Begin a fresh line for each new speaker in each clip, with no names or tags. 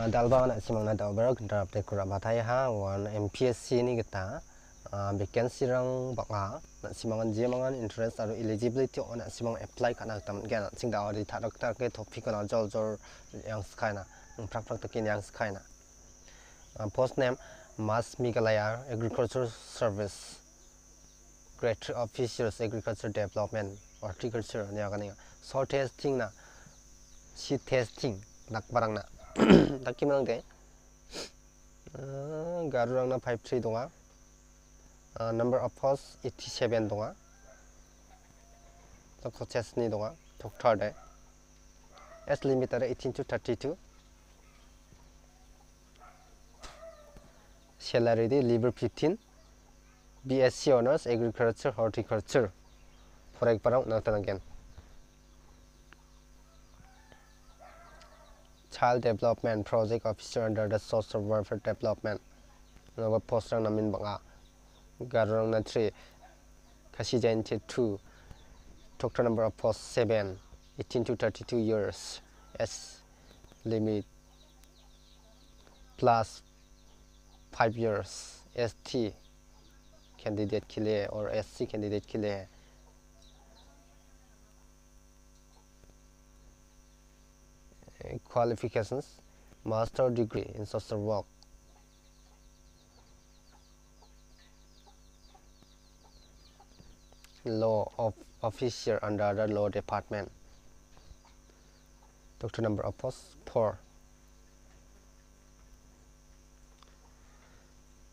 dalba na simang na dalbar drop te kura bathai ha one MPSC ni kita vacancy rang baka na simangan jemangan interest aru eligibility on simang apply kana tam gan singda ori tharak ke topic na jol yang skaina prak prak takin yang skaina post name Mas Meghalaya Agriculture Service Grade Officers Agriculture Development Horticulture ni agani soil testing na seed testing nak barang na takimang de garurang na 53 donga number of posts 87 donga doctor test ni donga doctor de s limit are 18 to 32 salary de liber 15 BSc honors agriculture horticulture for parang natan again child development project officer under the social welfare development no post rang namin banga garurang na 3 kasi jain 2 doctor number of post 7 18 to 32 years s limit plus 5 years ST candidate kile or SC candidate kile qualifications master degree in social work law of officer under the law department doctor number of post 4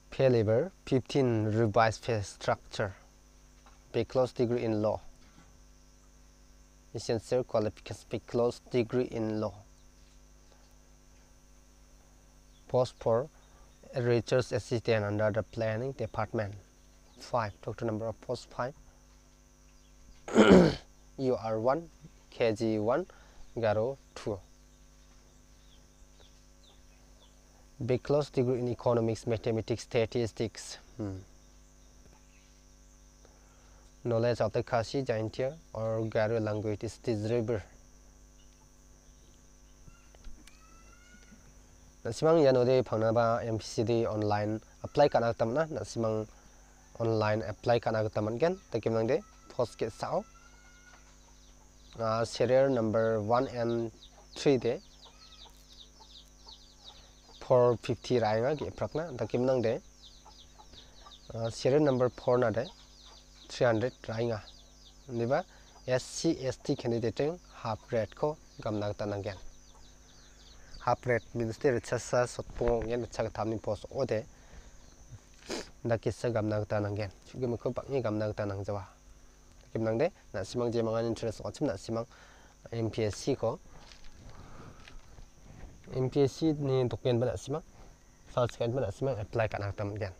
pay level 15 revised pay structure bachelor's degree in law essential qualifications bachelor's degree in law post 4 research assistant under the planning department 5 doctor number of post 5 UR1 KG1 Garo 2 bachelor's degree in economics mathematics statistics knowledge of the Khasi Jaintia or Garo language is desirable nasimang yanode phangnaba MPCD online apply kana tamna nasimang online apply kana taman gen takimang de post ke sao serial number 1 and 3 de 450 rainga ge prakna takimang de serial number 4 na de 300 rainga niba SC ST candidate half rate ko gamna tanangen half rate means the chasa sotpong yan chaga thamni post ode dakisa gamna tanangen chugim ko bakni gamna tanang jawa kimnang de na simang je mangan interest ochim na simang MPSC ko MPSC ni dokyen bana simang search kan bana simang apply kana tam gen